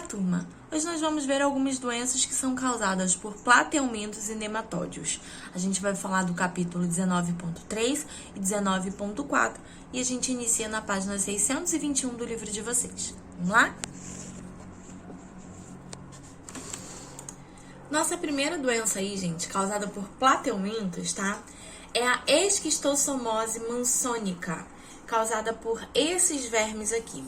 Olá, turma! Hoje nós vamos ver algumas doenças que são causadas por plateumintos e nematóides. A gente vai falar do capítulo 19.3 e 19.4 e a gente inicia na página 621 do livro de vocês. Vamos lá? Nossa primeira doença aí, gente, causada por plateumintos, tá? É a esquistossomose mansônica, causada por esses vermes aqui.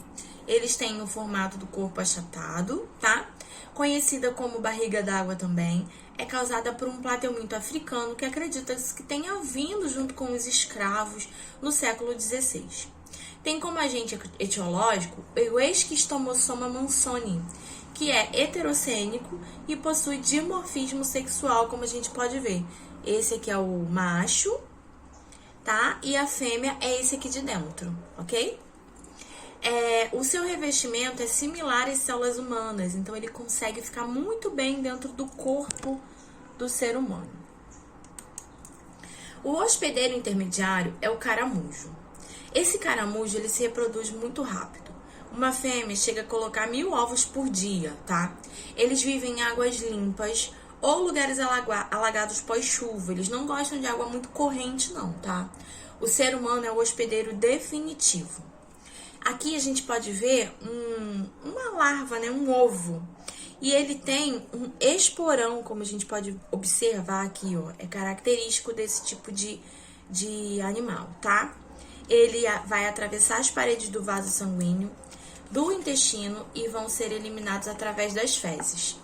Eles têm o formato do corpo achatado, tá? Conhecida como barriga d'água também. É causada por um plateuminto africano que acredita-se que tenha vindo junto com os escravos no século XVI. Tem como agente etiológico o esquistomossoma mansoni, que é heterocênico e possui dimorfismo sexual, como a gente pode ver. Esse aqui é o macho, tá? E a fêmea é esse aqui de dentro, ok? O seu revestimento é similar às células humanas, então ele consegue ficar muito bem dentro do corpo do ser humano. O hospedeiro intermediário é o caramujo. Esse caramujo, ele se reproduz muito rápido. Uma fêmea chega a colocar 1000 ovos por dia, tá? Eles vivem em águas limpas ou lugares alagados pós-chuva. Eles não gostam de água muito corrente, não, tá? O ser humano é o hospedeiro definitivo. Aqui a gente pode ver uma larva, né? Um ovo. E ele tem um esporão, como a gente pode observar aqui, ó. É característico desse tipo de animal, tá? Ele vai atravessar as paredes do vaso sanguíneo, do intestino e vão ser eliminados através das fezes.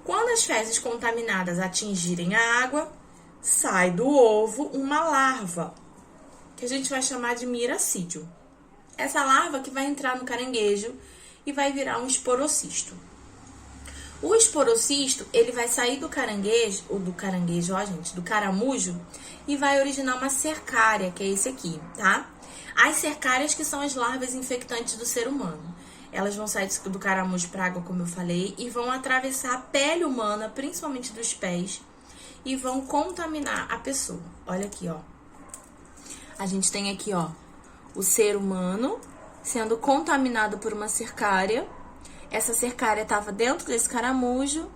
Quando as fezes contaminadas atingirem a água, sai do ovo uma larva, que a gente vai chamar de miracídio. Essa larva que vai entrar no caranguejo e vai virar um esporocisto. O esporocisto, ele vai sair do caranguejo, do caramujo, e vai originar uma cercária, que é esse aqui, tá? As cercárias que são as larvas infectantes do ser humano. Elas vão sair do caramujo para água, como eu falei, e vão atravessar a pele humana, principalmente dos pés, e vão contaminar a pessoa. Olha aqui, ó. A gente tem aqui, ó, o ser humano sendo contaminado por uma cercária. Essa cercária estava dentro desse caramujo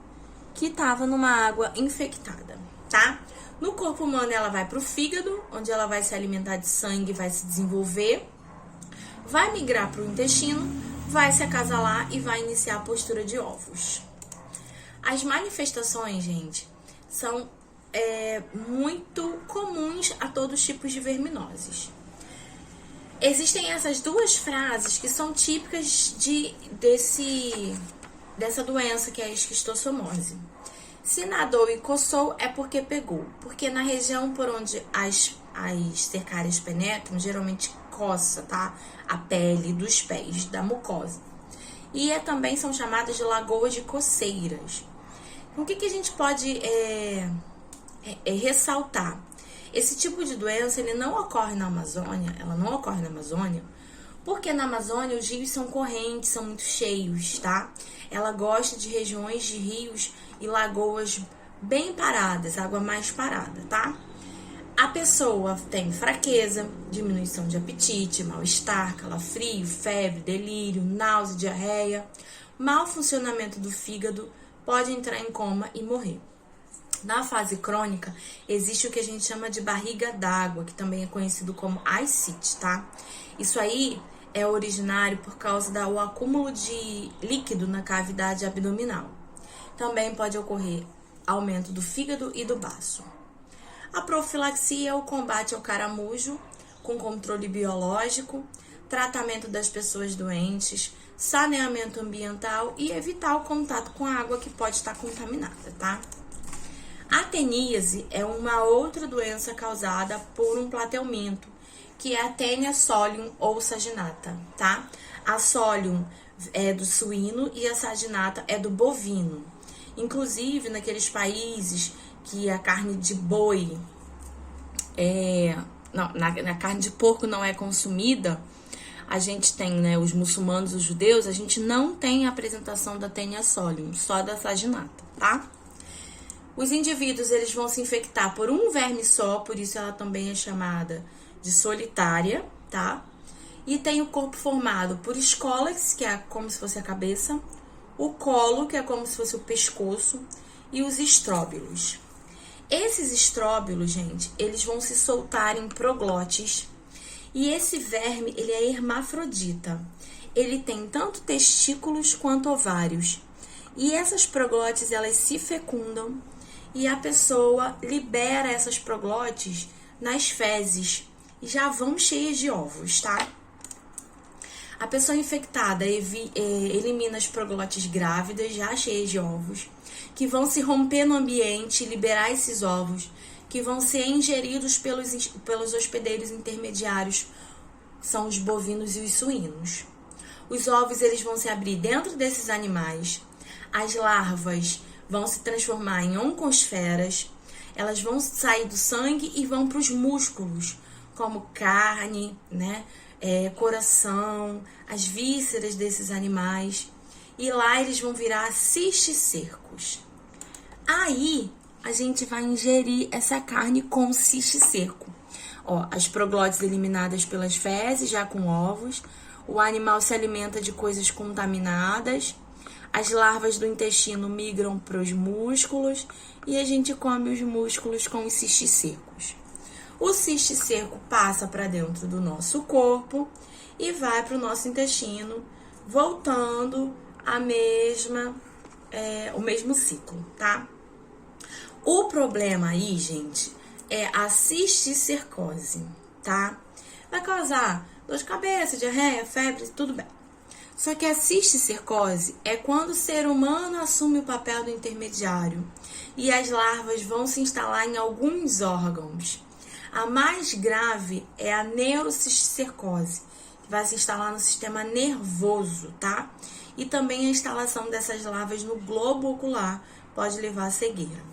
que estava numa água infectada, tá? No corpo humano ela vai para o fígado, onde ela vai se alimentar de sangue, vai se desenvolver, vai migrar para o intestino, vai se acasalar e vai iniciar a postura de ovos. As manifestações, gente, são muito comuns a todos os tipos de verminoses. Existem essas duas frases que são típicas dessa doença, que é a esquistossomose. Se nadou e coçou, é porque pegou. Porque na região por onde as cercárias penetram, geralmente coça, tá? A pele dos pés, da mucosa. E também são chamadas de lagoas de coceiras. Então, o que a gente pode ressaltar? Esse tipo de doença, ele não ocorre na Amazônia, ela não ocorre na Amazônia, porque na Amazônia os rios são correntes, são muito cheios, tá? Ela gosta de regiões de rios e lagoas bem paradas, água mais parada, tá? A pessoa tem fraqueza, diminuição de apetite, mal-estar, calafrio, febre, delírio, náusea, diarreia, mau funcionamento do fígado, pode entrar em coma e morrer. Na fase crônica, existe o que a gente chama de barriga d'água, que também é conhecido como ascite, tá? Isso aí é originário por causa do acúmulo de líquido na cavidade abdominal. Também pode ocorrer aumento do fígado e do baço. A profilaxia é o combate ao caramujo, com controle biológico, tratamento das pessoas doentes, saneamento ambiental e evitar o contato com a água que pode estar contaminada, tá? A teníase é uma outra doença causada por um plateuminto, que é a Taenia solium ou saginata, tá? A solium é do suíno e a saginata é do bovino. Inclusive, naqueles países que a carne de boi, na carne de porco não é consumida, a gente tem, né, os muçulmanos, os judeus, a gente não tem a apresentação da Taenia solium, só da saginata, tá? Os indivíduos, eles vão se infectar por um verme só, por isso ela também é chamada de solitária, tá? E tem o corpo formado por escólex, que é como se fosse a cabeça, o colo, que é como se fosse o pescoço, e os estróbilos. Esses estróbilos, gente, eles vão se soltar em proglotes. E esse verme, ele é hermafrodita. Ele tem tanto testículos quanto ovários. E essas proglotes, elas se fecundam e a pessoa libera essas proglotes nas fezes. E já vão cheias de ovos, tá? A pessoa infectada elimina as proglotes grávidas, já cheias de ovos, que vão se romper no ambiente e liberar esses ovos, que vão ser ingeridos pelos hospedeiros intermediários, são os bovinos e os suínos. Os ovos, eles vão se abrir dentro desses animais, as larvas vão se transformar em oncosferas, elas vão sair do sangue e vão para os músculos, como carne, né? Coração, as vísceras desses animais, e lá eles vão virar cisticercos. Aí a gente vai ingerir essa carne com cisticerco. Ó, as proglotes eliminadas pelas fezes, já com ovos, o animal se alimenta de coisas contaminadas, as larvas do intestino migram para os músculos e a gente come os músculos com os cisticercos. O cisticerco passa para dentro do nosso corpo e vai para o nosso intestino, voltando o mesmo ciclo, tá? O problema aí, gente, é a cisticercose, tá? Vai causar dor de cabeça, diarreia, febre, tudo bem. Só que a cisticercose é quando o ser humano assume o papel do intermediário e as larvas vão se instalar em alguns órgãos. A mais grave é a neurocisticercose, que vai se instalar no sistema nervoso, tá? E também a instalação dessas larvas no globo ocular pode levar à cegueira.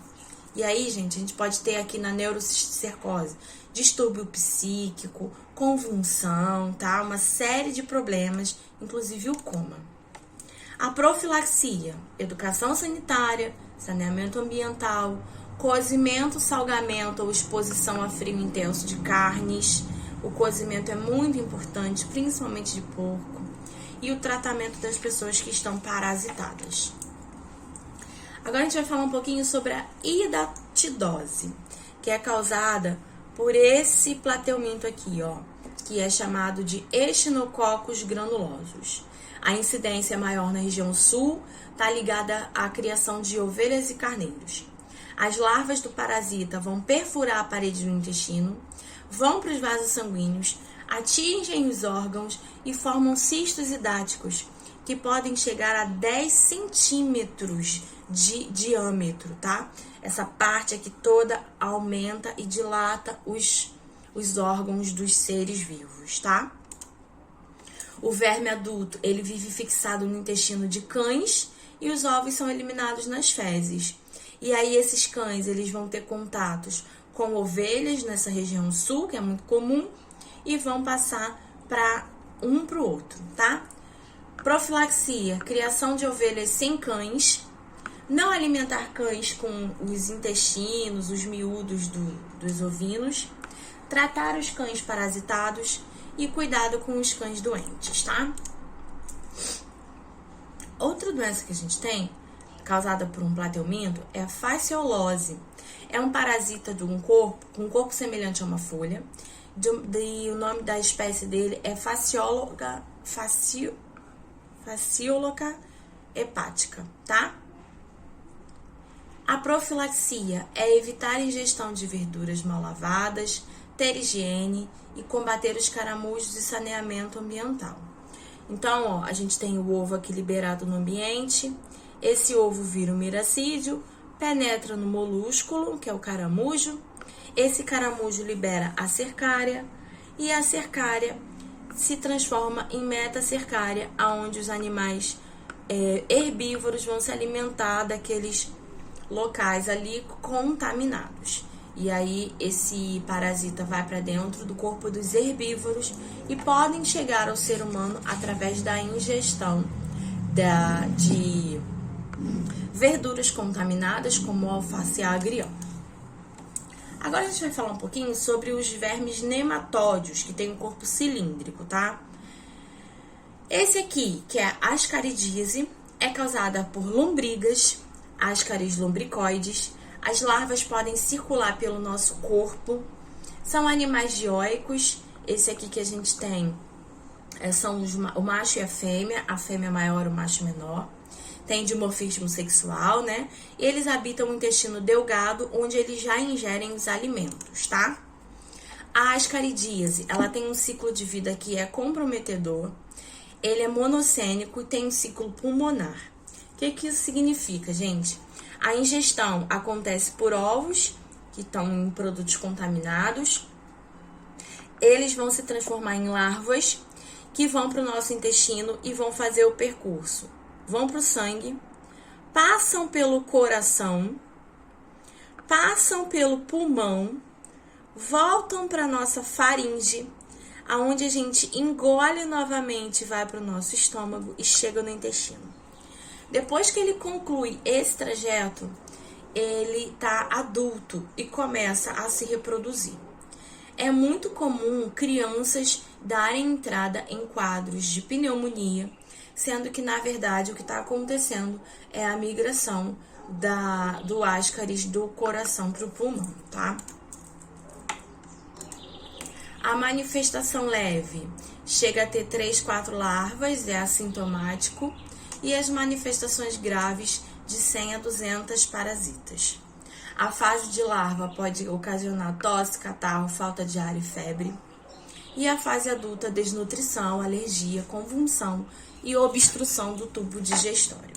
E aí, gente, a gente pode ter aqui na neurocisticercose distúrbio psíquico, convulsão, tá? Uma série de problemas, inclusive o coma. A profilaxia, educação sanitária, saneamento ambiental, cozimento, salgamento ou exposição a frio intenso de carnes. O cozimento é muito importante, principalmente de porco. E o tratamento das pessoas que estão parasitadas. Agora a gente vai falar um pouquinho sobre a hidatidose, que é causada por esse plateuminto aqui, ó, que é chamado de echinococos granulosos. A incidência é maior na região sul, tá ligada à criação de ovelhas e carneiros. As larvas do parasita vão perfurar a parede do intestino, vão para os vasos sanguíneos, atingem os órgãos e formam cistos hidáticos, que podem chegar a 10 centímetros de diâmetro, tá? Essa parte aqui toda aumenta e dilata os órgãos dos seres vivos, tá? O verme adulto, ele vive fixado no intestino de cães e os ovos são eliminados nas fezes. E aí esses cães, eles vão ter contatos com ovelhas nessa região sul, que é muito comum, e vão passar para um para o outro, tá? Profilaxia, criação de ovelhas sem cães, não alimentar cães com os intestinos, os miúdos dos ovinos, tratar os cães parasitados e cuidado com os cães doentes, tá? Outra doença que a gente tem, causada por um plateuminto, é a fasciolose. É um parasita de um corpo, com um corpo semelhante a uma folha. O nome da espécie dele é Fascioloca hepática, tá? A profilaxia é evitar a ingestão de verduras mal lavadas, ter higiene e combater os caramujos e saneamento ambiental. Então, ó, a gente tem o ovo aqui liberado no ambiente, esse ovo vira um miracídio, penetra no molúsculo, que é o caramujo, esse caramujo libera a cercária e a cercária se transforma em metacercária, onde os animais herbívoros vão se alimentar daqueles locais ali contaminados. E aí esse parasita vai para dentro do corpo dos herbívoros e podem chegar ao ser humano através da ingestão de verduras contaminadas, como o alface e agrião. Agora a gente vai falar um pouquinho sobre os vermes nematódios, que tem um corpo cilíndrico, tá? Esse aqui, que é a ascaridíase, É causada por lombrigas, ascaris lumbricoides. As larvas podem circular pelo nosso corpo. São animais dioicos. Esse aqui que a gente tem são o macho e a fêmea maior, o macho menor. Tem dimorfismo sexual, né? E eles habitam o intestino delgado, onde eles já ingerem os alimentos, tá? A ascaridíase, ela tem um ciclo de vida que é comprometedor. Ele é monocênico e tem um ciclo pulmonar. O que isso significa, gente? A ingestão acontece por ovos, que estão em produtos contaminados. Eles vão se transformar em larvas, que vão para o nosso intestino e vão fazer o percurso. Vão para o sangue, passam pelo coração, passam pelo pulmão, voltam para a nossa faringe, aonde a gente engole novamente, vai para o nosso estômago e chega no intestino. Depois que ele conclui esse trajeto, ele está adulto e começa a se reproduzir. É muito comum crianças darem entrada em quadros de pneumonia, sendo que, na verdade, o que está acontecendo é a migração do ascaris do coração para o pulmão, tá? A manifestação leve chega a ter 3, 4 larvas, é assintomático, e as manifestações graves de 100 a 200 parasitas. A fase de larva pode ocasionar tosse, catarro, falta de ar e febre. E a fase adulta, desnutrição, alergia, convulsão e obstrução do tubo digestório.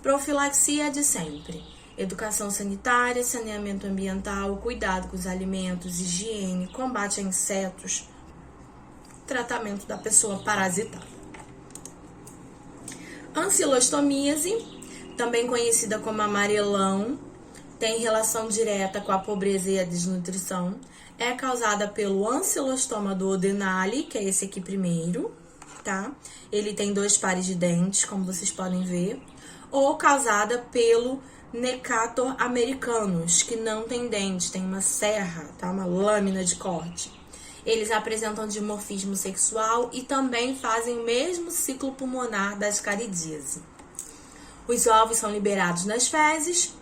Profilaxia de sempre. Educação sanitária, saneamento ambiental, cuidado com os alimentos, higiene, combate a insetos, tratamento da pessoa parasitada. Ancilostomíase, também conhecida como amarelão, tem relação direta com a pobreza e a desnutrição. É causada pelo ancilostoma duodenale, que é esse aqui primeiro, tá? Ele tem 2 pares de dentes, como vocês podem ver. Ou causada pelo Necator americanus, que não tem dente, tem uma serra, tá? Uma lâmina de corte. Eles apresentam dimorfismo sexual e também fazem o mesmo ciclo pulmonar da ascaridíase. Os ovos são liberados nas fezes,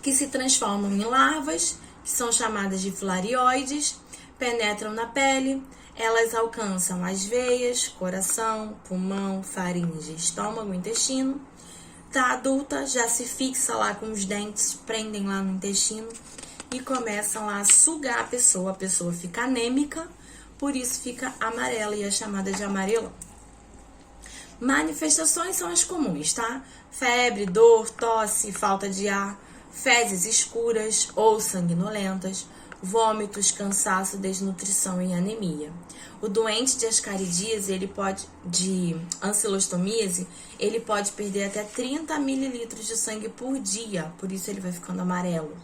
que se transformam em larvas, que são chamadas de filarioides, penetram na pele, elas alcançam as veias, coração, pulmão, faringe, estômago, intestino. Tá adulta, já se fixa lá com os dentes, prendem lá no intestino e começam lá a sugar a pessoa fica anêmica, por isso fica amarela e é chamada de amarelão. Manifestações são as comuns, tá? Febre, dor, tosse, falta de ar, fezes escuras ou sanguinolentas, vômitos, cansaço, desnutrição e anemia. O doente de ascaridíase, de ancilostomíase, ele pode perder até 30 ml de sangue por dia, por isso ele vai ficando amarelo.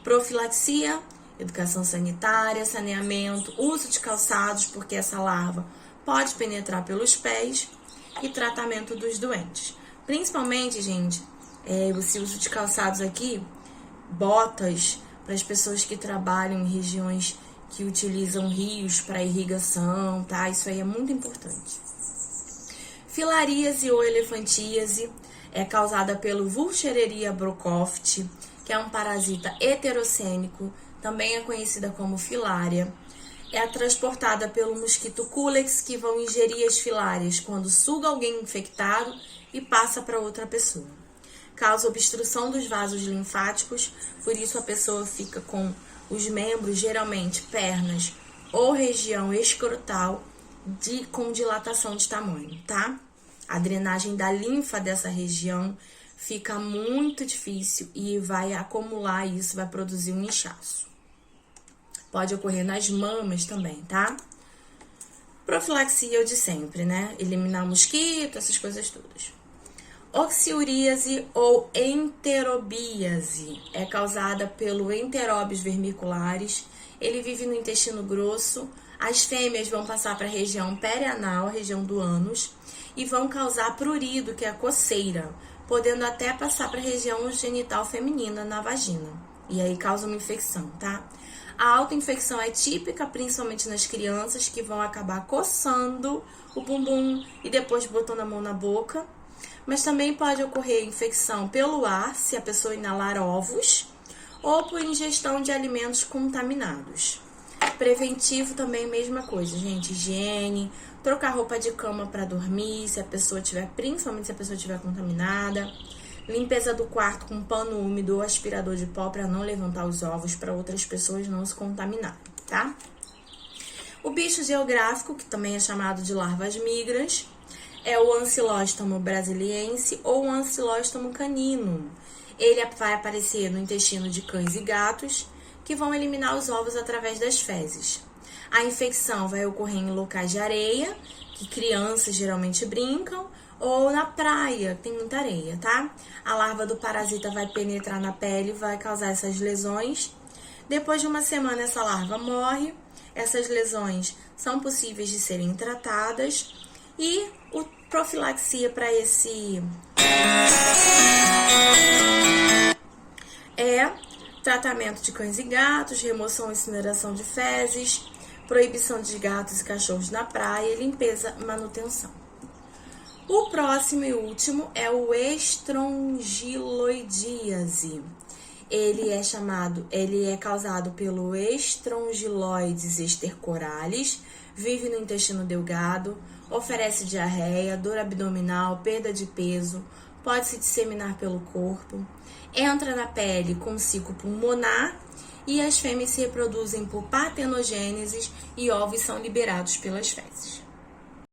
Profilaxia, educação sanitária, saneamento, uso de calçados, porque essa larva pode penetrar pelos pés, e tratamento dos doentes. Principalmente, gente, esse uso de calçados aqui, botas, para as pessoas que trabalham em regiões que utilizam rios para irrigação, tá? Isso aí é muito importante. Filaríase ou elefantíase é causada pelo Wuchereria brocoft, que é um parasita heterocênico, também é conhecida como filária. É transportada pelo mosquito Culex, que vão ingerir as filárias quando suga alguém infectado e passa para outra pessoa. Causa obstrução dos vasos linfáticos, por isso a pessoa fica com os membros, geralmente pernas ou região escrotal, com dilatação de tamanho, tá? A drenagem da linfa dessa região fica muito difícil e vai acumular isso, vai produzir um inchaço. Pode ocorrer nas mamas também, tá? Profilaxia é o de sempre, né? Eliminar mosquito, essas coisas todas. Oxiuríase ou enterobíase é causada pelo Enterobis vermiculares. Ele vive no intestino grosso. As fêmeas vão passar para a região perianal, a região do ânus, e vão causar prurido, que é a coceira, podendo até passar para a região genital feminina, na vagina. E aí causa uma infecção, tá? A autoinfecção é típica, principalmente nas crianças, que vão acabar coçando o bumbum e depois botando a mão na boca. mas também pode ocorrer infecção pelo ar, se a pessoa inalar ovos, ou por ingestão de alimentos contaminados. Preventivo também, mesma coisa, gente, higiene, trocar roupa de cama para dormir, se a pessoa tiver, principalmente se a pessoa estiver contaminada. Limpeza do quarto com pano úmido ou aspirador de pó para não levantar os ovos para outras pessoas não se contaminarem, tá? O bicho geográfico, que também é chamado de larvas migras, é o Ancylostoma brasiliense ou o Ancylostoma canino. Ele vai aparecer no intestino de cães e gatos, que vão eliminar os ovos através das fezes. A infecção vai ocorrer em locais de areia, que crianças geralmente brincam, ou na praia, tem muita areia, tá? A larva do parasita vai penetrar na pele e vai causar essas lesões. Depois de uma semana, essa larva morre. Essas lesões são possíveis de serem tratadas. E o profilaxia para esse é tratamento de cães e gatos, remoção e incineração de fezes, proibição de gatos e cachorros na praia, limpeza e manutenção. O próximo e último é o estrongiloidíase. Ele é causado pelo Strongyloides estercoralis, vive no intestino delgado, oferece diarreia, dor abdominal, perda de peso, pode se disseminar pelo corpo, entra na pele com ciclo pulmonar e as fêmeas se reproduzem por partenogênese e ovos são liberados pelas fezes.